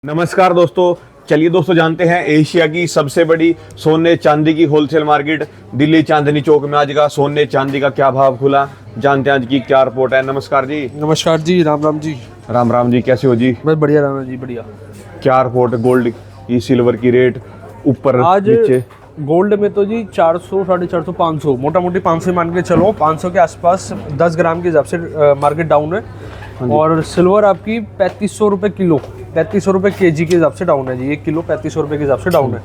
नमस्कार दोस्तों। चलिए दोस्तों जानते हैं एशिया की सबसे बड़ी सोने चांदी की होलसेल मार्केट दिल्ली चांदनी चौक में आज का सोने चांदी का क्या भाव खुला, जानते हैं आज की क्या रिपोर्ट है। नमस्कार जी। नमस्कार जी, राम राम जी। राम राम जी, कैसे हो जी? बस बढ़िया राम जी, बढ़िया। क्या रिपोर्ट गोल्ड की, सिल्वर की रेट ऊपर आज नीचे? गोल्ड में तो जी 400, 450, 500, मोटा मोटी 500 मान के चलो, 500 के आसपास 10 ग्राम के हिसाब से मार्केट डाउन है। और सिल्वर आपकी 3500 रुपये किलो, 3500 रुपये केजी के हिसाब से डाउन है जी। 1 किलो 3500 रुपये के हिसाब से डाउन है।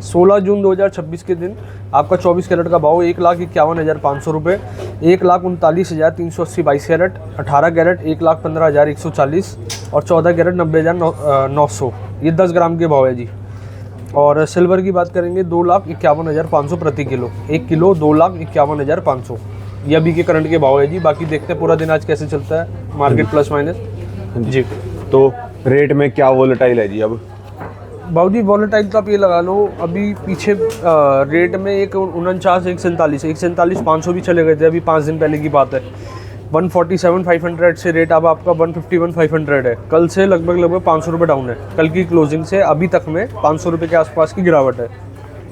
16 जून 2026 के दिन आपका 24 कैरेट का भाव 1,51,500 रुपये, 1,39,380 22 कैरेट, 18 कैरेट 1,15,140 और 14 कैरेट 90,900। ये 10 ग्राम के भाव है जी। और सिल्वर की बात करेंगे 2,51,500 प्रति किलो, 1 किलो 2,51,500। ये अभी के करंट के भाव है जी। बाकी देखते हैं पूरा दिन आज कैसे चलता है मार्केट, प्लस माइनस जी। तो रेट में क्या वोलेटाइल है जी अब? भाव जी वॉलेटाइल तो आप ये लगा लो, अभी पीछे रेट में 1,49, 1,47, 1,47,500 भी चले गए थे अभी 5 दिन पहले की बात है। 147,500 से रेट अब आपका 151,500 है। कल से लगभग 500 रुपये डाउन है। कल की क्लोजिंग से अभी तक में 500 रुपये के आसपास की गिरावट है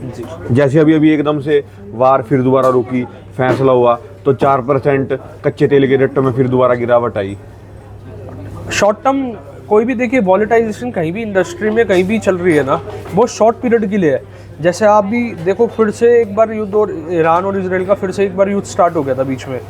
जी। जैसे अभी एकदम से वार फिर दोबारा रुकी, फैसला हुआ तो 4% कच्चे तेल के रेटों में फिर दोबारा गिरावट आई। शॉर्ट टर्म कोई भी देखिए, वॉलेटाइजेशन कहीं भी इंडस्ट्री में कहीं भी चल रही है ना, वो शॉर्ट पीरियड के लिए है। जैसे आप भी देखो, फिर से एक बार युद्ध, और ईरान और इसराइल का फिर से एक बार युद्ध स्टार्ट हो गया था बीच में,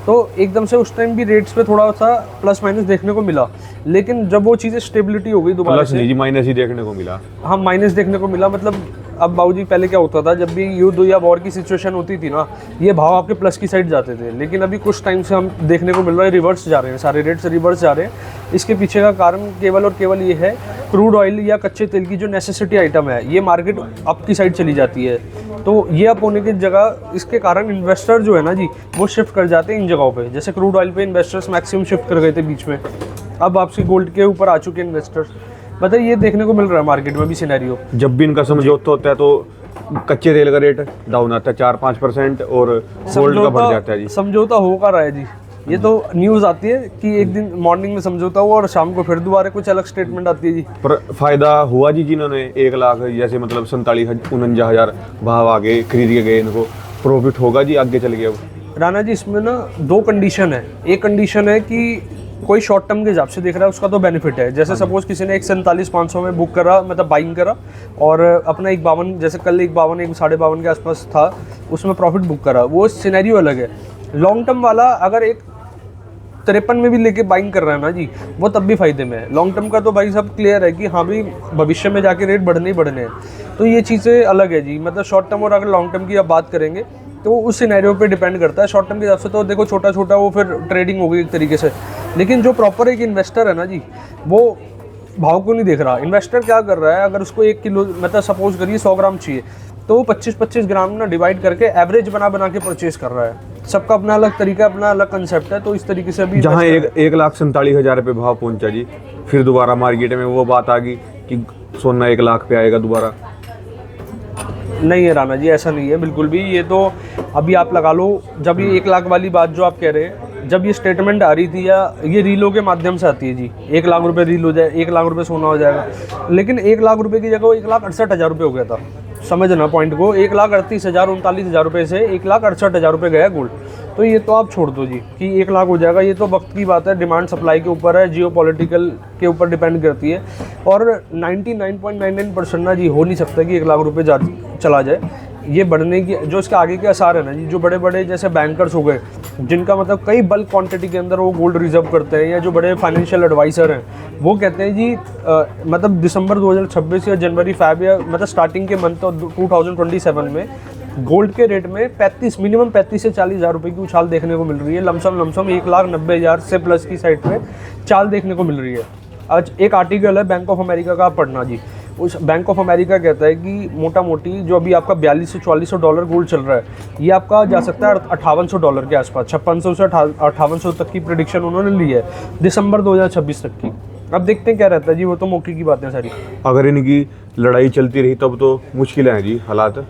तो एकदम से उस टाइम भी रेट्स पे थोड़ा सा प्लस माइनस देखने को मिला। लेकिन जब वो चीज़ें स्टेबिलिटी हो गई दोबारा से, जी माइनस ही देखने को मिला। हाँ, माइनस देखने को मिला। मतलब अब बाबूजी पहले क्या होता था, जब भी युद्ध या वॉर की सिचुएशन होती थी ना, ये भाव आपके प्लस की साइड जाते थे। लेकिन अभी कुछ टाइम से हम देखने को मिल रहा है रिवर्स जा रहे हैं, सारे रेट्स रिवर्स जा रहे हैं। इसके पीछे का कारण केवल और केवल ये है, क्रूड ऑयल या कच्चे तेल की जो नेसेसिटी आइटम है, ये मार्केट अप की साइड चली जाती है। तो ये अप होने की जगह, इसके कारण इन्वेस्टर जो है ना जी, वो शिफ्ट कर जाते हैं इन जगहों पे। जैसे क्रूड ऑयल पे इन्वेस्टर्स मैक्सिमम शिफ्ट कर गए थे बीच में, अब आपसी गोल्ड के ऊपर आ चुके हैं इन्वेस्टर्स। मतलब ये देखने को मिल रहा है मार्केट में भी सिनेरियो। जब भी इनका समझौता होता है तो कच्चे तेल का रेट डाउन आता है 4-5% और गोल्ड का बढ़ जाता है जी। समझौता होगा रहा है जी। ये तो न्यूज़ आती है कि एक दिन मॉर्निंग में समझौता हुआ और शाम को फिर दोबारा कुछ अलग स्टेटमेंट आती है जी। पर फायदा हुआ जी, जिन्होंने 1 लाख जैसे मतलब 47,49,000 भाव आगे खरीद के गए, इनको प्रॉफिट होगा जी आगे चल गया? अब राणा जी, इसमें ना 2 कंडीशन है। एक कंडीशन है कि कोई शॉर्ट टर्म के हिसाब से देख रहा है, उसका तो बेनिफिट है। जैसे सपोज किसी ने 1,47,500 में बुक करा, मतलब बाइंग करा, और अपना 1,52, जैसे कल 1,52, 1,52 के आसपास था, उसमें प्रॉफिट बुक करा, वो सिनेरियो अलग है। लॉन्ग टर्म वाला अगर 1,53 में भी लेके बाइंग कर रहा है ना जी, वो तब भी फायदे में है। लॉन्ग टर्म का तो भाई सब क्लियर है कि हाँ भाई, भविष्य में जाके रेट बढ़ने ही बढ़ने हैं। तो ये चीज़ें अलग है जी। मतलब शॉर्ट टर्म और अगर लॉन्ग टर्म की आप बात करेंगे तो उस सिनेरियो पे डिपेंड करता है। शॉर्ट टर्म के हिसाब से तो देखो छोटा छोटा वो फिर ट्रेडिंग हो गई एक तरीके से। लेकिन जो प्रॉपर एक इन्वेस्टर है ना जी, वो भाव को नहीं देख रहा। इन्वेस्टर क्या कर रहा है, अगर उसको 1 किलो, मतलब सपोज करिए 100 ग्राम चाहिए, तो वो 25-25 ग्राम ना डिवाइड करके एवरेज बना के परचेज कर रहा है। सबका अपना अलग तरीका, अपना अलग कंसेप्ट है। तो इस तरीके से अभी जहाँ 1,47,000 रुपये भाव पहुंचा जी, फिर दोबारा मार्केट में वो बात आ गई कि सोना 1 लाख पे आएगा दोबारा। नहीं है राणा जी, ऐसा नहीं है बिल्कुल भी। ये तो अभी आप लगा लो, जब ये 1 लाख वाली बात जो आप कह रहे हैं, जब ये स्टेटमेंट आ रही थी, या ये रीलो के माध्यम से आती है जी, 1 लाख रुपए रील हो जाए, 1 लाख रुपए सोना हो जाएगा। लेकिन 1 लाख रुपए की जगह वो 1,68,000 रुपये हो गया था। समझना पॉइंट को, 1,38,000, 39,000 रुपये से 1,68,000 रुपये गया गोल्ड। तो ये तो आप छोड़ दो जी कि 1 लाख हो जाएगा। ये तो वक्त की बात है, डिमांड सप्लाई के ऊपर है, जियोपॉलिटिकल के ऊपर डिपेंड करती है। और 99.99% ना जी हो नहीं सकता कि 1 लाख रुपये चला जाए। ये बढ़ने की जो इसके आगे के आसार है ना जी, जो बड़े बड़े जैसे बैंकर्स हो गए, जिनका मतलब कई बल्क क्वांटिटी के अंदर वो गोल्ड रिजर्व करते हैं, या जो बड़े फाइनेंशियल एडवाइज़र हैं, वो कहते हैं जी मतलब दिसंबर 2026 या जनवरी फ़ेब, या मतलब स्टार्टिंग के मंथ 2027 में गोल्ड के रेट में मिनिमम 35 से 40,000 रुपये की उछाल देखने को मिल रही है। लमसम 1,90,000 से प्लस की साइड पे चाल देखने को मिल रही है। आज एक आर्टिकल है बैंक ऑफ अमेरिका का, पढ़ना जी। उस बैंक ऑफ अमेरिका कहता है कि मोटा मोटी जो अभी आपका 4200 से 4400 डॉलर गोल्ड चल रहा है, ये आपका जा सकता है $5,800 के आसपास। 5600 से 5800 तक की प्रेडिक्शन उन्होंने ली है दिसंबर 2026 तक की। अब देखते हैं क्या रहता है जी, वो तो मौके की बातें सारी। अगर इनकी लड़ाई चलती रही तब तो मुश्किल है जी हालात।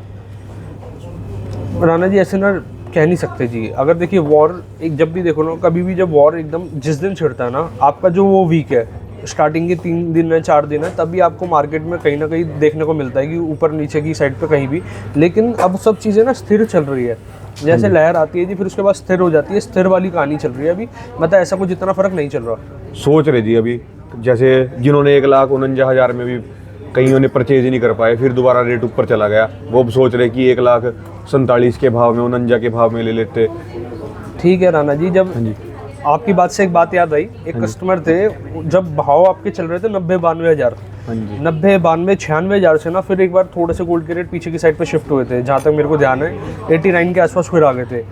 राणा जी ऐसे ना कह नहीं सकते जी। अगर देखिए वॉर, एक जब भी देखो ना, कभी भी जब वॉर एकदम जिस दिन छिड़ता है ना, आपका जो वो वीक है, स्टार्टिंग के 3 दिन है 4 दिन है, तभी आपको मार्केट में कहीं ना कहीं देखने को मिलता है कि ऊपर नीचे की साइड पे कहीं भी। लेकिन अब सब चीज़ें ना स्थिर चल रही है, जैसे लहर आती है जी फिर उसके बाद स्थिर हो जाती है, स्थिर वाली कहानी चल रही है अभी। मतलब ऐसा कुछ इतना फ़र्क नहीं चल रहा। सोच रहे जी अभी जैसे जिन्होंने 1,49,000 में भी कईयों ने परचेज ही नहीं कर पाए, फिर दोबारा रेट ऊपर चला गया, वो अब सोच रहे कि 1,47,000 के भाव में 49 के भाव में ले लेते। ठीक है राणा जी, जब हाँ जी आपकी बात से एक बात याद आई, एक कस्टमर थे जब भाव आपके चल रहे थे 90-92 हज़ार, हाँ जी 90-92-96 हज़ार से ना फिर एक बार थोड़े से गोल्ड के रेट पीछे की साइड पे शिफ्ट हुए थे, जहाँ तक मेरे को ध्यान है 89 के आसपास फिर आ गए थे।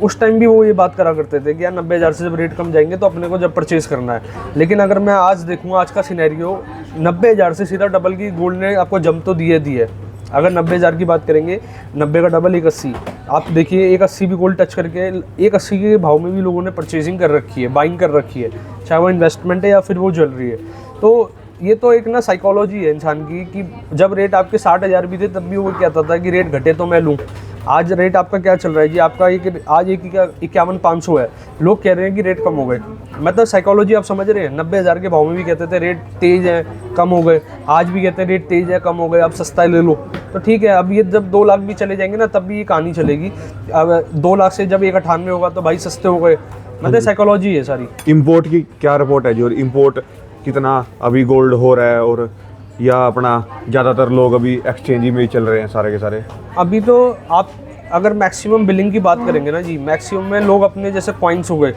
उस टाइम भी वो ये बात करा करते थे कि यार 90 हज़ार से जब रेट कम जाएंगे तो अपने को जब परचेज करना है। लेकिन अगर मैं आज देखूँ आज का सिनेरियो, 90 हज़ार से सीधा डबल की गोल्ड ने आपको जम तो दिए दिए। अगर 90 हज़ार की बात करेंगे, 90 का डबल 180, आप देखिए 180 भी गोल्ड टच करके 180 के भाव में भी लोगों ने परचेजिंग कर रखी है, बाइंग कर रखी है, चाहे वो इन्वेस्टमेंट है या फिर वो ज्वेलरी है। तो ये तो एक ना साइकोलॉजी है इंसान की कि जब रेट आपके 60 हज़ार भी थे तब भी वो कहता था कि रेट घटे तो मैं लूँ। आज रेट आपका क्या चल रहा है जी, आपका आज 51,500 है, लोग कह रहे हैं कि रेट कम हो गए। मतलब साइकोलॉजी आप समझ रहे हैं, 90 हज़ार के भाव में भी कहते थे रेट तेज़ है कम हो गए, आज भी कहते हैं रेट तेज़ है कम हो गए, अब सस्ता ले लो। तो ठीक है, अब ये जब 2 लाख भी चले जाएंगे ना तब भी ये कहानी चलेगी। अब 2 लाख से जब 198 होगा तो भाई सस्ते हो गए, मतलब साइकोलॉजी है सारी। इम्पोर्ट की क्या रिपोर्ट है जी, और इम्पोर्ट कितना अभी गोल्ड हो रहा है, और या अपना ज़्यादातर लोग अभी एक्सचेंज ही में ही चल रहे हैं सारे के सारे? अभी तो आप अगर मैक्सिमम बिलिंग की बात करेंगे ना जी, मैक्सिमम में लोग अपने जैसे कॉइन्स हो गए,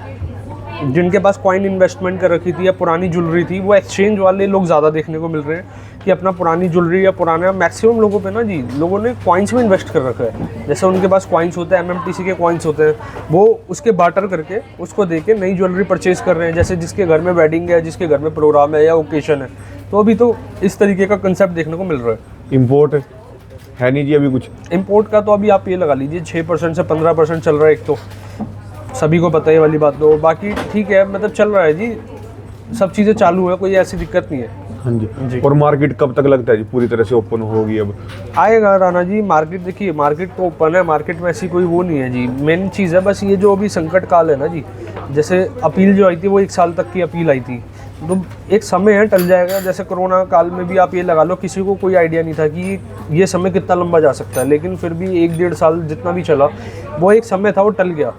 जिनके पास कॉइन इन्वेस्टमेंट कर रखी थी या पुरानी ज्वेलरी थी, वो एक्सचेंज वाले लोग ज़्यादा देखने को मिल रहे हैं कि अपना पुरानी ज्वेलरी या पुराना, मैक्सिमम लोगों पे ना जी लोगों ने कॉइन्स में इन्वेस्ट कर रखा है। जैसे उनके पास कॉइन्स होते हैं, MMTC के कॉइन्स होते हैं, वो उसके बार्टर करके उसको दे के नई ज्वेलरी परचेज कर रहे हैं। जैसे जिसके घर में वेडिंग है, जिसके घर में प्रोग्राम है या ओकेशन है, तो अभी तो इस तरीके का कंसेप्ट देखने को मिल रहा है। इम्पोर्ट है नहीं जी अभी कुछ? इंपोर्ट का तो अभी आप ये लगा लीजिए 6% से 15% चल रहा है, एक तो सभी को पता है वाली बात। तो बाकी ठीक है, मतलब चल रहा है जी, सब चीज़ें चालू है, कोई ऐसी दिक्कत नहीं है। हाँ जी जी। और मार्केट कब तक लगता है जी पूरी तरह से ओपन होगी? अब आएगा राणा जी मार्केट, देखिए मार्केट तो ओपन है, मार्केट में ऐसी कोई वो नहीं है जी। मेन चीज़ है बस ये जो अभी संकट काल है ना जी, जैसे अपील जो आई थी वो 1 साल तक की अपील आई थी, तो एक समय है टल जाएगा। जैसे कोरोना काल में भी आप ये लगा लो, किसी को कोई आइडिया नहीं था कि ये समय कितना लंबा जा सकता है, लेकिन फिर भी 1-1.5 साल जितना भी चला, वो एक समय था वो टल गया।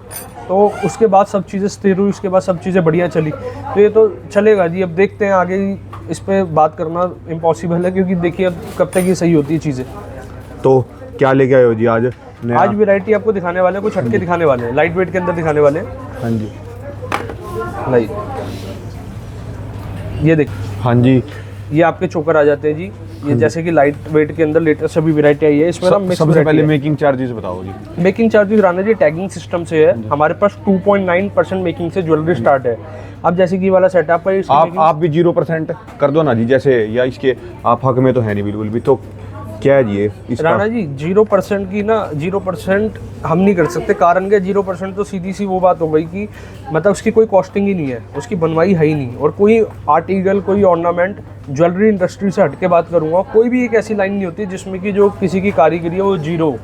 तो उसके बाद सब चीज़ें स्थिर हुई, उसके बाद सब चीज़ें बढ़िया चली, तो ये तो चलेगा जी। अब देखते हैं आगे, इस पर बात करना इम्पॉसिबल है क्योंकि देखिए अब कब तक ये सही होती है चीज़ें। तो क्या लेके आए हो जी आज नया? आज वैरायटी आपको दिखाने वाले हैं, कुछ हटके दिखाने वाले हैं, लाइट वेट के अंदर दिखाने वाले हैं। हाँ जी लाइट, ये देख, हाँ जी ये आपके चोकर आ जाते हैं जी। ये जैसे कि लाइट वेट के अंदर लेटेस्ट अभी वैरायटी आई है, इसमें ना मिक्स सबसे पहले है। मेकिंग चार्जेस बताओ जी। Making charges Rana ji tagging system से है, हमारे पास 2.9% मेकिंग से ज्वेलरी स्टार्ट है। अब जैसे कि ये वाला सेटअप है, आप भी 0% कर दो ना जी, जैसे या इसके आप हक में तो है नहीं बिल्कुल भी, तो क्या है जी ये इसका? राणा जी 0% की ना 0% हम नहीं कर सकते, कारण क्या 0% तो सीधी सी वो बात हो गई कि मतलब उसकी कोई कॉस्टिंग ही नहीं है, उसकी बनवाई है ही नहीं, और कोई आर्टिकल कोई ऑर्नामेंट ज्वेलरी इंडस्ट्री से हट के बात करूँगा, कोई भी एक ऐसी लाइन नहीं होती जिसमें कि जो किसी की कारीगरी है वो 0।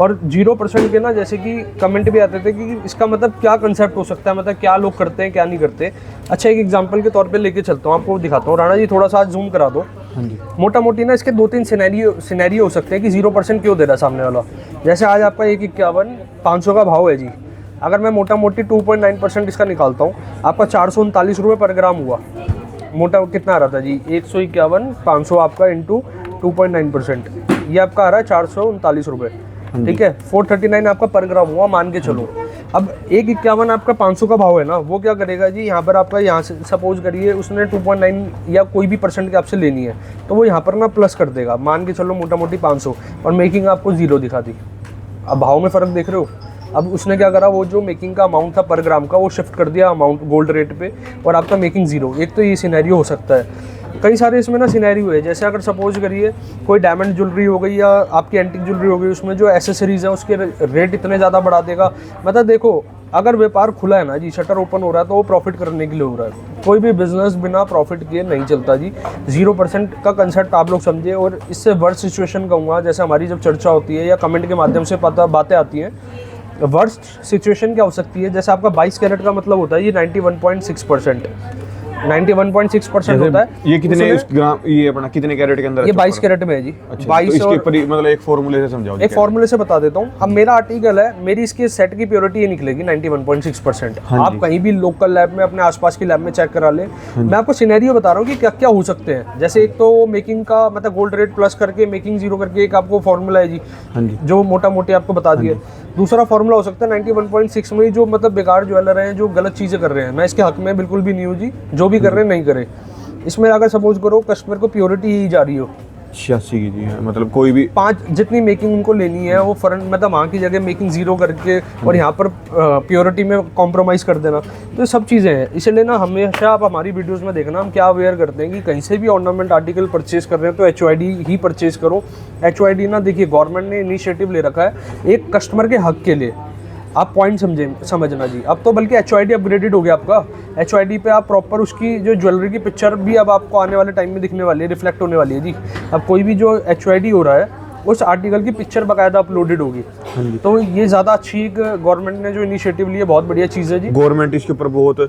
और 0% के ना जैसे कि कमेंट भी आते थे कि इसका मतलब क्या कंसेप्ट हो सकता है, मतलब क्या लोग करते हैं क्या नहीं करते। अच्छा एक एग्जांपल के तौर पे लेके चलता हूँ, आपको दिखाता हूँ। राणा जी थोड़ा सा जूम करा दो। हाँ जी मोटा मोटी ना इसके 2-3 सिनेरियो हो सकते हैं कि 0% क्यों दे रहा है सामने वाला। जैसे आज आपका 151,500 का भाव है जी, अगर मैं मोटा मोटी 2.9% इसका निकालता हूँ, आपका 439 रुपये पर ग्राम हुआ। मोटा कितना आ रहा था जी, 151,500 आपका इंटू 2.9%, ये आपका आ रहा है 439 रुपये। ठीक है, 439 आपका पर ग्राम हुआ, मान के चलो। अब 151 आपका 500 का भाव है ना, वो क्या करेगा जी, यहाँ पर आपका यहाँ से सपोज करिए उसने 2.9 या कोई भी परसेंट के आपसे लेनी है, तो वो यहाँ पर ना प्लस कर देगा, मान के चलो मोटा मोटी 500, और मेकिंग आपको 0 दिखा दी। अब भाव में फ़र्क देख रहे हो। अब उसने क्या करा, वो जो मेकिंग का अमाउंट था पर ग्राम का, वो शिफ्ट कर दिया अमाउंट गोल्ड रेट पे, और आपका मेकिंग 0। एक तो ये सिनेरियो हो सकता है। कई सारे इसमें ना सिनेरियो है, जैसे अगर सपोज करिए कोई डायमंड ज्वेलरी हो गई या आपकी एंटिक ज्वेलरी हो गई, उसमें जो एसेसरीज़ है उसके रेट इतने ज़्यादा बढ़ा देगा। मतलब देखो, अगर व्यापार खुला है ना जी, शटर ओपन हो रहा है, तो वो प्रॉफिट करने के लिए हो रहा है। कोई भी बिजनेस बिना प्रॉफिट किए नहीं चलता जी। 0% का कंसेप्ट आप लोग समझे। और इससे वर्स्ट सिचुएशन कहूँगा, जैसे हमारी जब चर्चा होती है या कमेंट के माध्यम से बातें आती हैं, वर्स्ट सिचुएशन क्या हो सकती है, जैसे आपका 22 कैरेट का मतलब होता है ये 91.6%। 91.6% होता है। ये कितने उसमें इस ग्राम, ये अपना कितने कैरेट के अंदर है ये 22 चोकर? कैरेट में है जी। अच्छा, 22 तो इसके और मतलब एक फॉर्मूले से समझाओ जी एक क्या फॉर्मूले से बता देता हूँ। अब मेरा आर्टिकल है, मेरी इसके सेट की प्योरिटी ये निकलेगी 91.6%। हाँ आप जी। कहीं भी लोकल लैब में अपने आसपास की लैब में चेक करा ले। मैं आपको सिनेरियो बता रहा हूँ कि क्या क्या हो सकते हैं। जैसे एक तो मेकिंग का मतलब गोल्ड रेट प्लस करके मेकिंग जीरो करके एक आपको फॉर्मूला है जी, हाँ जी। जो मोटा मोटी आपको बता दिया। दूसरा फॉर्मूला हो सकता है 91.6 में जो मतलब बेकार ज्वेलर हैं, जो गलत चीज़ें कर रहे हैं। मैं इसके हक में बिल्कुल भी नहीं हूँ जी, जो भी कर रहे हैं नहीं करें। इसमें अगर सपोज करो कस्टमर को प्योरिटी ही जा रही हो 86 की जी है, मतलब कोई भी 5 जितनी मेकिंग उनको लेनी है वो फरन मतलब वहाँ की जगह मेकिंग जीरो करके और यहाँ पर प्योरिटी में कॉम्प्रोमाइज़ कर देना, तो ये सब चीज़ें हैं। इसलिए ना हमेशा आप हमारी वीडियोस में देखना हम क्या अवेयर करते हैं कि कहीं से भी ऑर्नामेंट आर्टिकल परचेज कर रहे हैं तो HOID ही परचेज करो। HOID ना देखिए गवर्नमेंट ने इनिशिएटिव ले रखा है एक कस्टमर के हक के लिए। आप पॉइंट समझना जी। अब तो बल्कि HOID अपग्रेडेड हो गया आपका। HOID पे आप प्रॉपर उसकी जो ज्वेलरी की पिक्चर भी अब आपको आने वाले टाइम में दिखने वाली है, रिफ्लेक्ट होने वाली है जी। अब कोई भी जो HOID हो रहा है उस आर्टिकल की पिक्चर बाकायदा अपलोडेड होगी। तो ये ज़्यादा अच्छी एक गवर्नमेंट ने जो इनिशिएटिव लिया बहुत बढ़िया चीज़ है जी। गवर्नमेंट इसके ऊपर बहुत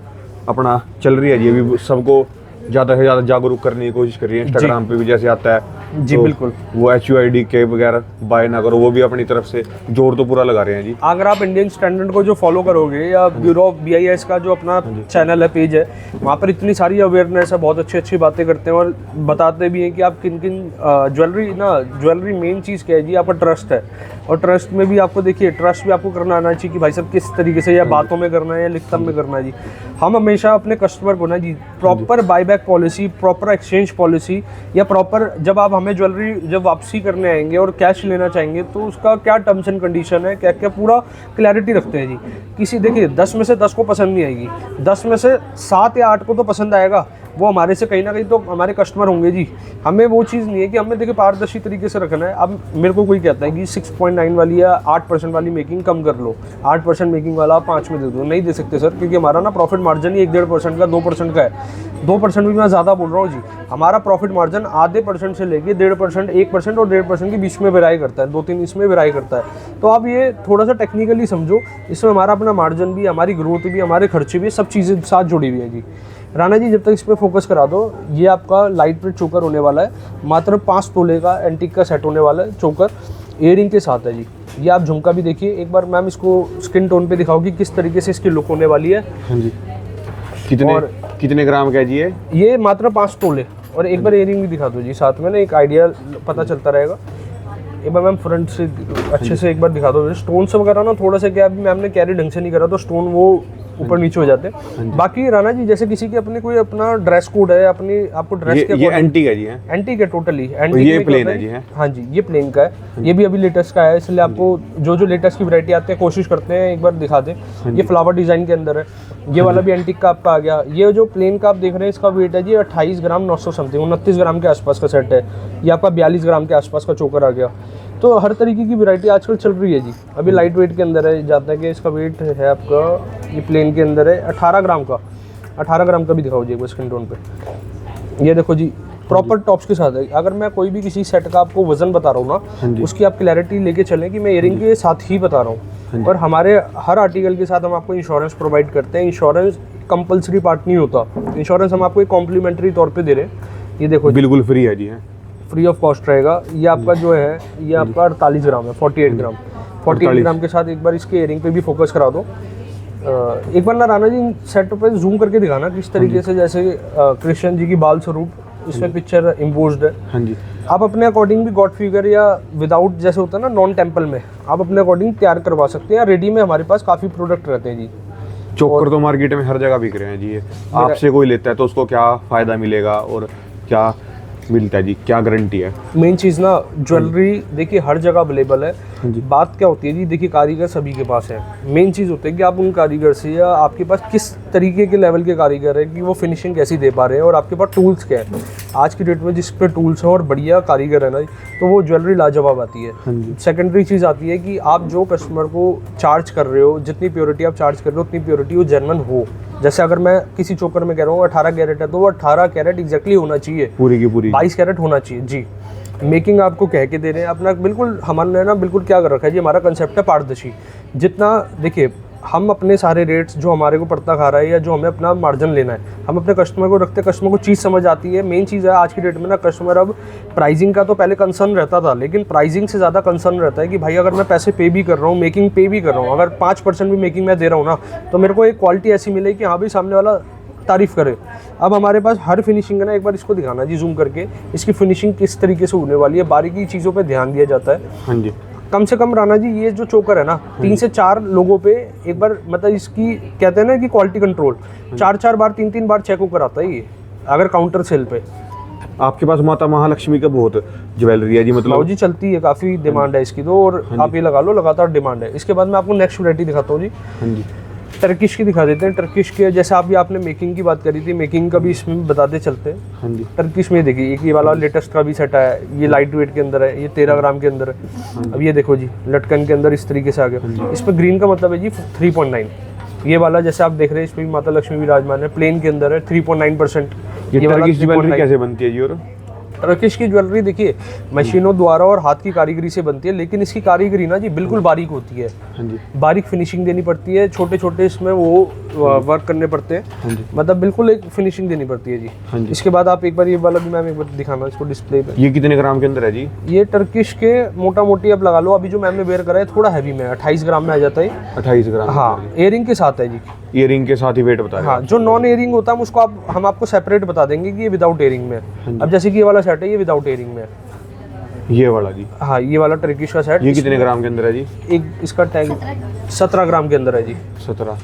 अपना चल रही है जी, अभी सबको ज़्यादा से ज़्यादा जागरूक करने की कोशिश कर रही है। इंस्टाग्राम पे भी जैसे आता है जी तो बिल्कुल, वो HOID के वगैरह बाय ना करो, वो भी अपनी तरफ से जोर तो पूरा लगा रहे हैं जी। अगर आप इंडियन स्टैंडर्ड को जो फॉलो करोगे या ब्यूरो ऑफ BIS का जो अपना चैनल है, पेज है, वहाँ पर इतनी सारी अवेयरनेस है, बहुत अच्छी अच्छी बातें करते हैं और बताते भी हैं कि आप किन किन ज्वेलरी मेन चीज़ क्या है जी, आपका ट्रस्ट है। और ट्रस्ट में भी आपको देखिए ट्रस्ट भी आपको करना आना चाहिए कि भाई साहब किस तरीके से या बातों में करना है या लिखतम में करना है जी। हम हमेशा अपने कस्टमर को ना जी proper buyback policy, proper exchange policy या प्रॉपर जब आप हमें ज्वेलरी जब वापसी करने आएंगे और कैश लेना चाहेंगे तो उसका क्या टर्म्स एंड कंडीशन है, क्या क्या पूरा क्लैरिटी रखते हैं जी। किसी देखिए 10 में से 10 को पसंद नहीं आएगी, 10 में से 7 या 8 को तो पसंद आएगा, वो हमारे से कहीं ना कहीं तो हमारे कस्टमर होंगे जी। हमें वो चीज़ नहीं है कि हमें देखिए पारदर्शी तरीके से रखना है। अब मेरे को कोई कहता है कि 6.9 वाली या 8% वाली मेकिंग कम कर लो, 8% मेकिंग वाला 5 में दे दो, नहीं दे सकते सर, क्योंकि हमारा ना प्रॉफिट मार्जिन ही 1-1.5% का 2% का है। 2% भी मैं ज़्यादा बोल रहा हूँ जी। हमारा प्रॉफिट मार्जिन आधे % से लेके 1.5%, 1% और 1.5% के बीच में वेराई करता है, 2-3 इसमें वेराई करता है। तो आप ये थोड़ा सा टेक्निकली समझो, इसमें हमारा अपना मार्जिन भी, हमारी ग्रोथ भी, हमारे खर्चे भी, सब चीज़ें साथ जुड़ी हुई है जी। राणा जी जब तक इस पर फोकस करा दो, ये आपका लाइट वेट चोकर होने वाला है, मात्र 5 तोले का एंटीक का सेट होने वाला है चोकर, इयरिंग के साथ है जी। ये आप झुमका भी देखिए एक बार, मैम इसको स्किन टोन पे दिखाओ कि किस तरीके से इसकी लुक होने वाली है। हाँ जी। कितने ग्राम का है जी ये मात्र 5 तोले। और एक बार इयरिंग भी दिखा दो जी साथ में ना, एक आइडिया पता चलता रहेगा। एक बार मैम फ्रंट से अच्छे से एक बार दिखा दो। स्टोन्स वगैरह ना थोड़ा सा क्या अभी मैम ने कैरी ढंग से नहीं करा तो स्टोन वो ऊपर नीचे हो जाते हैं। बाकी राणा जी जैसे किसी की अपनी कोई अपना ड्रेस कोड है, अपनी आपको ड्रेस के ये एंटीक है जी है? एंटीक है टोटली। ये प्लेन है जी है? हाँ जी ये प्लेन का है, ये भी अभी लेटेस्ट का है, इसलिए आपको जो लेटेस्ट की वैरायटी आते हैं कोशिश करते हैं एक बार दिखा दें। ये फ्लावर डिजाइन के अंदर है, ये वाला भी एंटीक का आपका आ गया। ये जो प्लेन का आप देख रहे हैं इसका वेट है जी 28 ग्राम 900 समथिंग, 29 ग्राम के आसपास का सेट है। ये आपका 42 ग्राम के आसपास का चोकर आ गया। तो हर तरीके की वैरायटी आजकल चल रही है जी। अभी लाइट वेट के अंदर है, जाता है कि इसका वेट है आपका, ये प्लेन के अंदर है 18 ग्राम का। 18 ग्राम का भी दिखाओ जी एक बार स्किन टोन पे। ये देखो जी प्रॉपर टॉप्स के साथ है। अगर मैं कोई भी किसी सेट का आपको वजन बता रहा हूँ ना, उसकी आप क्लैरिटी लेके चलें कि मैं इयरिंग के साथ ही बता रहा हूँ। और हमारे हर आर्टिकल के साथ हम आपको इंश्योरेंस प्रोवाइड करते हैं। इंश्योरेंस कंपलसरी पार्ट नहीं होता, इंश्योरेंस हम आपको एक कॉम्प्लीमेंट्री तौर पे दे रहे हैं। ये देखो बिल्कुल फ्री है जी है, फ्री ऑफ कॉस्ट रहेगा। ये आपका जो है ये आपका 48 ग्राम है, 48 ग्राम। 48 ग्राम के साथ एक बार इसके इयरिंग पे भी फोकस करा दो। एक बार ना राणा जी सेट पे जूम करके दिखाना किस तरीके से, जैसे कृष्ण जी की बाल स्वरूप इसमें पिक्चर इम्पोज्ड है। हाँ जी। आप अपने अकॉर्डिंग भी गॉड फिगर या विदाउट जैसे होता है ना नॉन टेम्पल में, आप अपने अकॉर्डिंग तैयार करवा सकते हैं। रेडी में हमारे पास काफ़ी प्रोडक्ट रहते हैं जी। चोकर तो मार्केट में हर जगह बिक रहे हैं जी। आपसे कोई लेता है तो उसको क्या फ़ायदा मिलेगा और क्या मिलता है जी, क्या गारंटी है? मेन चीज़ ना ज्वेलरी देखिए हर जगह अवेलेबल है। बात क्या होती है जी, देखिए कारीगर सभी के पास है। मेन चीज़ होती है कि आप उन कारीगर से या आपके पास किस तरीके के लेवल के कारीगर है कि वो फिनिशिंग कैसी दे पा रहे हैं और आपके पास टूल्स क्या है। आज की डेट में जिस पे टूल्स हैं और बढ़िया कारीगर है ना, तो वो ज्वेलरी लाजवाब आती है। सेकेंडरी चीज़ आती है कि आप जो कस्टमर को चार्ज कर रहे हो, जितनी प्योरिटी आप चार्ज कर रहे हो उतनी प्योरिटी वो जेन्युइन हो। जैसे अगर मैं किसी चोकर में कह रहा हूँ 18 कैरेट है तो वो 18 कैरेट एग्जैक्टली होना चाहिए, पूरी की पूरी 22 कैरेट होना चाहिए जी। मेकिंग आपको कह के दे रहे हैं अपना बिल्कुल, हमारे ना बिल्कुल क्या कर रखा है जी, हमारा कंसेप्ट है पारदर्शी। जितना देखिए हम अपने सारे रेट्स जो हमारे को पड़ता खा रहा है या जो हमें अपना मार्जिन लेना है, हम अपने कस्टमर को रखते हैं। कस्टमर को चीज़ समझ आती है। मेन चीज़ है आज की डेट में ना, कस्टमर अब प्राइसिंग का तो पहले कंसर्न रहता था, लेकिन प्राइसिंग से ज़्यादा कंसर्न रहता है कि भाई अगर मैं पैसे पे भी कर रहा हूँ, मेकिंग पे भी कर रहा हूँ, अगर 5% भी मेकिंग मैं दे रहा हूँ ना, तो मेरे को एक क्वालिटी ऐसी मिले कि हाँ भाई सामने वाला तारीफ़ करे। अब हमारे पास हर फिनिशिंग है ना, एक बार इसको दिखाना जी जूम करके, इसकी फिनिशिंग किस तरीके से होने वाली है, बारीकी चीज़ों पे ध्यान दिया जाता है। हाँ जी। कम से कम राणा जी ये जो चोकर है ना, 3 से 4 लोगों पे एक बार मतलब इसकी कहते हैं ना कि क्वालिटी कंट्रोल 4-4 बार 3-3 बार चेक होकर आता है ये, अगर काउंटर सेल पे। आपके पास माता महालक्ष्मी का बहुत ज्वेलरी है जी, मतलब जी चलती है, काफ़ी डिमांड है इसकी तो, और आप ये लगा लो लगातार डिमांड है। इसके बाद मैं आपको नेक्स्ट वैरायटी दिखाता हूँ जी। हाँ जी। टर्किश की दिखा देते हैं। टर्किश के जैसे अभी आपने मेकिंग की बात करी थी, मेकिंग का भी इसमें बताते चलते हैं। हाँ जी। टर्किश में देखिए एक ये वाला लेटेस्ट का भी सेट है, ये लाइट वेट के अंदर है, ये 13 ग्राम के अंदर है। अब ये देखो जी लटकन के अंदर इस तरीके से आ गया। इस पर ग्रीन का मतलब है जी 3.9। ये वाला जैसे आप देख रहे हैं इस पर भी माता लक्ष्मी विराजमान है, प्लेन के अंदर है 3.9%। ये टर्किश ज्वेलरी कैसे बनती है जी? और टर्किश की ज्वेलरी देखिए मशीनों द्वारा और हाथ की कारीगरी से बनती है, लेकिन इसकी कारीगरी ना जी बिल्कुल बारीक होती है। हाँ जी। बारीक फिनिशिंग देनी पड़ती है, छोटे छोटे इसमें वो वर्क करने पड़ते हैं। हाँ जी। मतलब बिल्कुल एक फिनिशिंग देनी पड़ती है जी। हाँ जी। इसके बाद आप एक बार ये वाला भी मैम एक बार दिखाना इसको डिस्प्ले पे। ये कितने ग्राम के अंदर है जी? ये टर्किश के मोटा मोटी अब लगा लो, अभी जो मैम ने वेयर करा है थोड़ा हैवी में 28 ग्राम में आ जाता है। 28 ग्राम? हाँ, इयरिंग के साथ है जी। इयरिंग के साथ ही वेट बताया? हाँ, जो नॉन इयरिंग होता है उसको हम आपको सेपरेट बता देंगे कि ये विदाउट इयरिंग में है। अब जैसे कि ये वाला सेट है ये विदाउट इयरिंग में है। ये वाला जी? हाँ, ये वाला टर्किश का सेट। ये कितने ग्राम के अंदर है जी? एक इसका टैग 17 ग्राम के अंदर है जी। 17?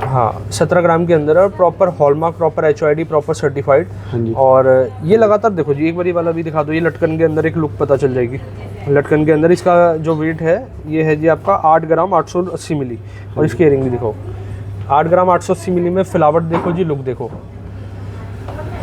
हाँ, 17 ग्राम के अंदर है, proper hallmark, proper HID, proper certified. हाँ जी। और ये लगातार देखो जी, एक बार ये वाला भी दिखा दो। ये लटकन के अंदर एक लुक पता चल जाएगी। लटकन के अंदर इसका जो वेट है ये है जी आपका 8 ग्राम 880 मिली। और इसकी इयरिंग भी दिखाओ, 8 ग्राम 880 मिली में फिलावट देखो जी, लुक देखो।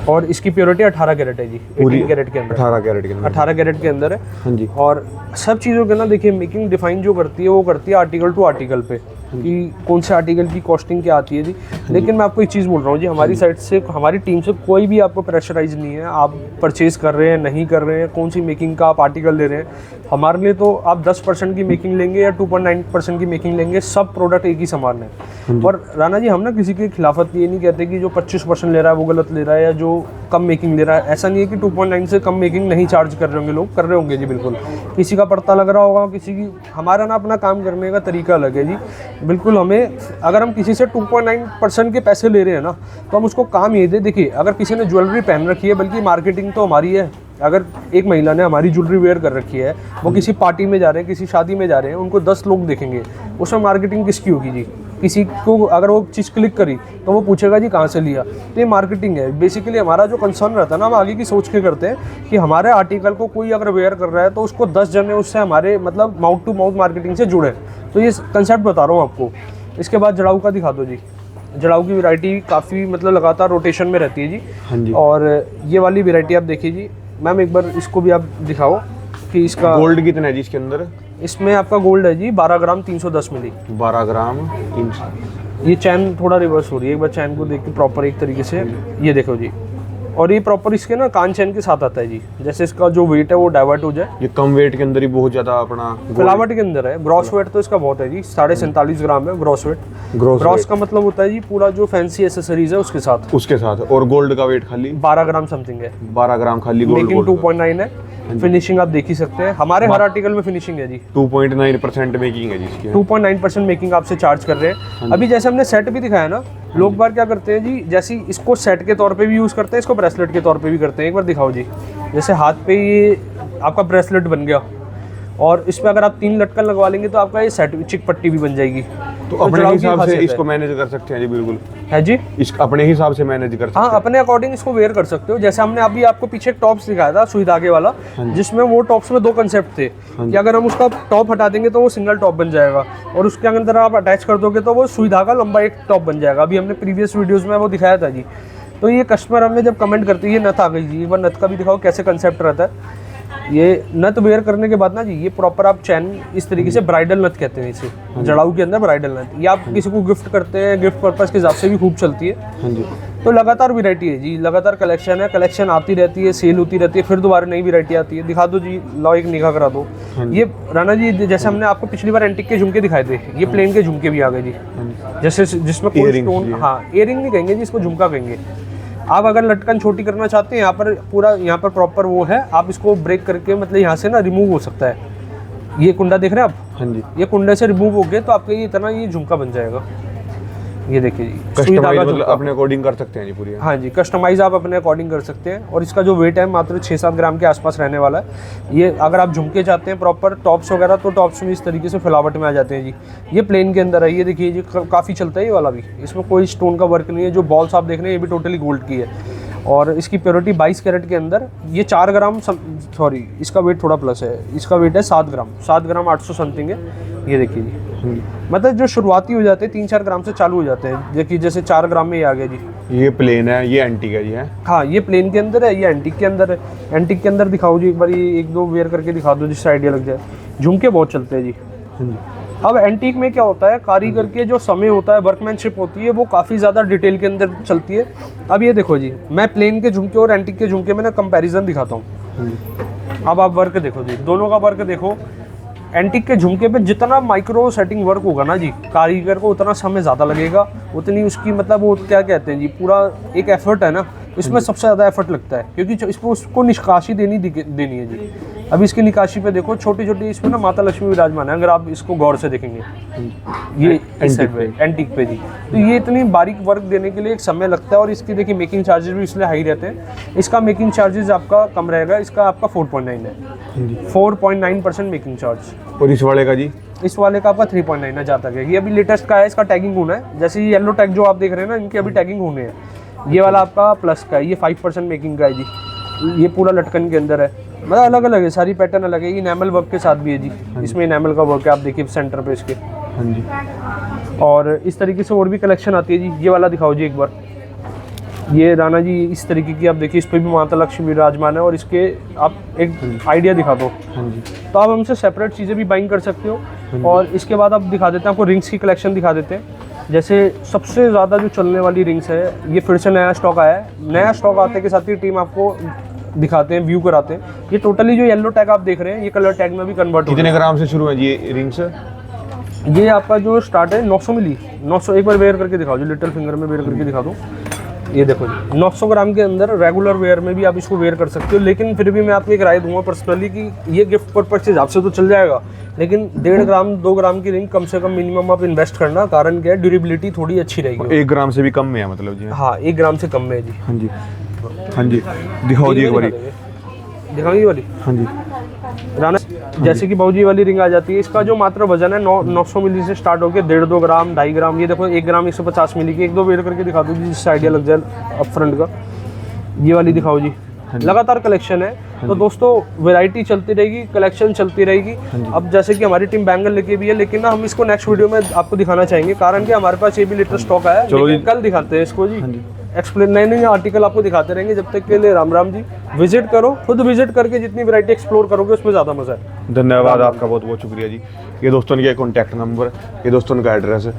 और इसकी प्योरिटी 18 कैरेट है जी, 18 कैरेट के अंदर। 18 कैरेट के अंदर? 18 कैरेट के अंदर है। हाँ जी। और सब चीज़ों के ना देखिए मेकिंग डिफाइन जो करती है वो करती है आर्टिकल टू आर्टिकल पे, कि कौन से आर्टिकल की कॉस्टिंग क्या आती है जी। लेकिन मैं आपको एक चीज़ बोल रहा हूँ जी, हमारी साइड से, हमारी टीम से कोई भी आपको प्रेशराइज नहीं है। आप परचेज कर रहे हैं नहीं कर रहे हैं, कौन सी मेकिंग का आप आर्टिकल ले रहे हैं, हमारे लिए तो आप 10% की मेकिंग लेंगे या 2.9% की मेकिंग लेंगे, सब प्रोडक्ट एक ही समान है। और राणा जी हम ना किसी की खिलाफत ये नहीं कहते कि जो 25% ले रहा है वो गलत ले रहा है, या जो कम मेकिंग ले रहा है। ऐसा नहीं है कि 2.9 से कम मेकिंग नहीं चार्ज कर रहे होंगे लोग, कर रहे होंगे जी बिल्कुल। किसी का पड़ता लग रहा होगा, किसी की, हमारा ना अपना काम करने का तरीका अलग है जी। बिल्कुल हमें, अगर हम किसी से 2.9% के पैसे ले रहे हैं ना, तो हम उसको काम ये दे। देखिए अगर किसी ने ज्वेलरी पहन रखी है, बल्कि मार्केटिंग तो हमारी है। अगर एक महिला ने हमारी ज्वेलरी वेयर कर रखी है, वो किसी पार्टी में जा रहे हैं, किसी शादी में जा रहे हैं, उनको 10 लोग देखेंगे, उसमें मार्केटिंग किसकी होगी जी? किसी को अगर वो चीज़ क्लिक करी तो वो पूछेगा जी कहाँ से लिया। तो ये मार्केटिंग है बेसिकली। हमारा जो कंसर्न रहता है ना, हम आगे की सोच के करते हैं कि हमारे आर्टिकल को कोई अगर वेयर कर रहा है तो उसको 10 जने उससे हमारे मतलब माउथ टू माउथ मार्केटिंग से जुड़े। तो ये कंसेप्ट बता रहा हूँ आपको। इसके बाद जड़ाऊ का दिखा दो जी। जड़ाऊ की वैरायटी काफ़ी मतलब लगातार रोटेशन में रहती है जी। हाँ जी। और ये वाली वैरायटी आप देखिए जी। मैम एक बार इसको भी आप दिखाओ कि इसका गोल्ड कितना है जी इसके अंदर? इसमें आपका गोल्ड है जी 12 ग्राम 310 मिली। 12 ग्राम 300। ये चैन थोड़ा रिवर्स हो रही है, एक बार चैन को देख के प्रॉपर एक तरीके से ये देखो जी। और ये प्रॉपर इसके ना कान चैन के साथ आता है जी, जैसे इसका जो वेट है वो डाइवर्ट हो जाए। ये कम वेट के अंदर ही बहुत ज्यादा अपना फिलावट के अंदर है। ग्रॉस वेट तो इसका बहुत है जी, 47.5 ग्राम है ग्रॉस वेट। ग्रॉस का मतलब होता है जी पूरा जो फैंसी एसेसरीज है उसके साथ। और गोल्ड का वेट खाली 12 ग्राम समथिंग है। 12 ग्राम खाली गोल्ड। मेकिंग 2.9 है। फिनिशिंग आप देख ही सकते हैं, हमारे हर आर्टिकल में फिनिशिंग है जी। 2.9% मेकिंग है जी इसकी। 2.9% मेकिंग आपसे चार्ज कर रहे हैं। अभी जैसे हमने सेट भी दिखाया ना, लोग बार क्या करते हैं जी, जैसे इसको सेट के तौर पे भी यूज़ करते हैं, इसको ब्रेसलेट के तौर पे भी करते हैं। एक बार दिखाओ जी। जैसे हाथ पे ये आपका ब्रेसलेट बन गया, और इस पे अगर आप 3 लटकन लगवा लेंगे तो आपका ये सेट चिक पट्टी भी बन जाएगी। तो अपने हिसाब से इसको मैनेज कर सकते हैं जी। बिल्कुल है जी, अपने हिसाब से मैनेज कर सकते हैं। हाँ, अपने अकॉर्डिंग इसको वेयर कर सकते हो। जैसे हमने अभी आपको पीछे एक टॉप्स दिखाया था सुई धागे वाला, जिसमें वो टॉप्स में 2 कंसेप्ट थे कि अगर हम उसका टॉप हटा देंगे तो वो सिंगल टॉप बन जाएगा, और उसके अंदर आप अटैच कर दोगे तो वो सुई धागा लंबा एक टॉप बन जाएगा। अभी हमने प्रीवियस वीडियोज़ में वो दिखाया था जी। तो ये कस्टमर हमें जब कमेंट करती है, ये नथ आ गई जी, एक बार नथ का भी दिखाओ कैसे कंसेप्ट रहता है। ये नथ वेयर करने के बाद ना जी, ये प्रॉपर आप चैन इस तरीके से ब्राइडल नथ कहते हैं इसे, जड़ाऊ के अंदर ब्राइडल नथ। ये आप किसी को गिफ्ट करते हैं, गिफ्ट पर्पस के हिसाब से भी खूब चलती है। हाँ जी। तो लगातार वैरायटी है जी, लगातार कलेक्शन है, कलेक्शन आती रहती है, सेल होती रहती है, फिर दोबारा नई वैरायटी आती है। दिखा दो जी, लाओ एक निगाह करा दो। ये राणा जी, जैसे हमने आपको पिछली बार एंटिक के झुमके दिखाए थे, ये प्लेन के झुमके भी आ गए जी, जैसे जिसमें कोई स्टोन, हाँ इयरिंग नहीं कहेंगे जी, इसको झुमका कहेंगे। आप अगर लटकन छोटी करना चाहते हैं, यहाँ पर पूरा यहाँ पर प्रॉपर वो है, आप इसको ब्रेक करके मतलब यहाँ से ना रिमूव हो सकता है। ये कुंडा देख रहे हैं आप? हाँ जी। ये कुंडे से रिमूव हो गए तो आपका ये इतना ये झुमका बन जाएगा। ये देखिए जी, कस्टमाइज मतलब अपने अकॉर्डिंग कर सकते हैं जी पूरी। हाँ जी, कस्टमाइज आप अपने अकॉर्डिंग कर सकते हैं। और इसका जो वेट है मात्र 6-7 ग्राम के आसपास रहने वाला है। ये अगर आप झुमके चाहते हैं प्रॉपर टॉप्स वगैरह, तो टॉप्स में इस तरीके से फिलावट में आ जाते हैं जी। ये प्लेन के अंदर है, ये देखिए जी, काफ़ी चलता है ये वाला भी। इसमें कोई स्टोन का वर्क नहीं है। जो बॉल्स आप देख रहे हैं ये भी टोटली गोल्ड की है, और इसकी प्योरिटी 22 कैरेट के अंदर। ये 4 ग्राम, सॉरी इसका वेट थोड़ा प्लस है, इसका वेट है 7 ग्राम, 7 ग्राम 800 समथिंग है। ये देखिए जी, मतलब जो शुरुआती हो जाते हैं 3-4 ग्राम से चालू हो जाते हैं। देखिए जैसे 4 ग्राम में ये आ गया जी। ये प्लेन है, ये एंटीक है जी, है? हाँ, ये प्लेन के अंदर है, ये एंटीक के अंदर है। एंटीक के अंदर दिखाओ जी एक बार, ये 1-2 वेयर करके दिखा दो जिससे आइडिया लग जाए। झुमके बहुत चलते हैं जी। अब एंटीक में क्या होता है, कारीगर के जो समय होता है, वर्कमैनशिप होती है, वो काफ़ी ज़्यादा डिटेल के अंदर चलती है। अब ये देखो जी, मैं प्लेन के झुमके और एंटीक के झुमके में ना कंपैरिजन दिखाता हूँ। अब आप वर्क देखो जी, दोनों का वर्क देखो। एंटीक के झुमके पे जितना माइक्रो सेटिंग वर्क होगा ना जी, कारीगर को उतना समय ज़्यादा लगेगा, उतनी उसकी मतलब वो क्या कहते हैं जी, पूरा एक एफर्ट है ना, इसमें सबसे ज़्यादा एफर्ट लगता है, क्योंकि इसको उसको निकाशी देनी है जी। अब इसकी निकाशी पे देखो, छोटी छोटी इसमें ना माता लक्ष्मी विराजमान है, अगर आप इसको गौर से देखेंगे। ये एंटीक पे जी, तो ये इतनी बारीक वर्क देने के लिए एक समय लगता है। और इसकी देखिए मेकिंग चार्जेस भी इसलिए हाई रहते हैं। इसका मेकिंग चार्जेस आपका कम रहेगा, इसका आपका 4.9 है, 4.9% मेकिंग चार्ज। और इस वाले का जी? इस वाले का आपका 3.9 है जहाँ तक है। ये अभी लेटेस्ट का है, इसका टैगिंग होना है। जैसे ये येलो टैग जो आप देख रहे हैं ना, इनके अभी टैगिंग होने हैं। ये वाला आपका प्लस का है, ये 5% मेकिंग का है जी। ये पूरा लटकन के अंदर है, मतलब अलग अलग है, सारी पैटर्न अलग है। ये इनेमल वर्क के साथ भी है जी, इसमें इनेमल का वर्क है, आप देखिए सेंटर पे इसके। हाँ जी। और इस तरीके से और भी कलेक्शन आती है जी। ये वाला दिखाओ जी एक बार। ये राणा जी इस तरीके की आप देखिए, इस पे भी माता लक्ष्मी विराजमान है। और इसके आप एक आइडिया दिखा दो, हाँ जी। तो आप हमसे सेपरेट चीज़ें भी बाइंग कर सकते हो। और इसके बाद आप दिखा देते हैं, आपको रिंग्स की कलेक्शन दिखा देते हैं। जैसे सबसे ज़्यादा जो चलने वाली रिंग्स है, ये फिर से नया स्टॉक आया है। नया स्टॉक आते के साथ ही टीम आपको दिखाते हैं, व्यू कराते हैं। ये टोटली जो येलो टैग आप देख रहे हैं, ये कलर टैग में भी कन्वर्ट हो कितने ग्राम से शुरू है जी ये रिंग्स? ये आपका जो स्टार्ट है 900 मिली, 900। एक बार वेयर करके दिखाओ जी, लिटिल फिंगर में वेयर करके दिखा दो। ये देखो जी, 900 ग्राम के अंदर रेगुलर वेयर में भी आप इसको वेयर कर सकते हो। लेकिन फिर भी मैं आपको एक राय दूंगा पर्सनली कि ये गिफ्ट पर्पज के हिसाब से तो चल जाएगा, लेकिन 1.5 ग्राम 2 ग्राम की रिंग कम से कम मिनिमम आप इन्वेस्ट करना। कारण क्या है, ड्यूरेबिलिटी थोड़ी अच्छी रहेगी। 1 ग्राम से भी कम में है मतलब जी? हाँ, 1 ग्राम से कम में है जी। हाँ जी, हाँ जी, दिखाओ जी एक बारी। दिखाओ ये वाली। हाँ जी। राणा, जैसे कि बाबूजी वाली रिंग आ जाती है, इसका जो मात्र वजन है 900 मिली से स्टार्ट होकर 1.5-2 ग्राम, 2.5 ग्राम। ये देखो 1 ग्राम 150 मिली की। 1-2 वेयर करके दिखा दो जी, जिससे आइडिया लग जाए अप फ्रंट का। ये वाली दिखाओ जी। लगातार कलेक्शन है, तो दोस्तों वैरायटी चलती रहेगी, कलेक्शन चलती रहेगी। अब जैसे कि हमारी टीम बैंगल लेके भी है, लेकिन ना हम इसको नेक्स्ट वीडियो में आपको दिखाना चाहेंगे। कारण कि हमारे पास ये भी लेटेस्ट स्टॉक आया है, कल दिखाते हैं इसको जी। एक्सप्लेन नए आर्टिकल आपको दिखाते रहेंगे। जब तक के लिए राम राम जी। विजिट करो, खुद विजिट करके जितनी वैरायटी एक्सप्लोर करोगे उसमें ज़्यादा मजा है। धन्यवाद आपका, बहुत बहुत शुक्रिया जी। ये दोस्तों का कॉन्टैक्ट नंबर, ये दोस्तों का एड्रेस है।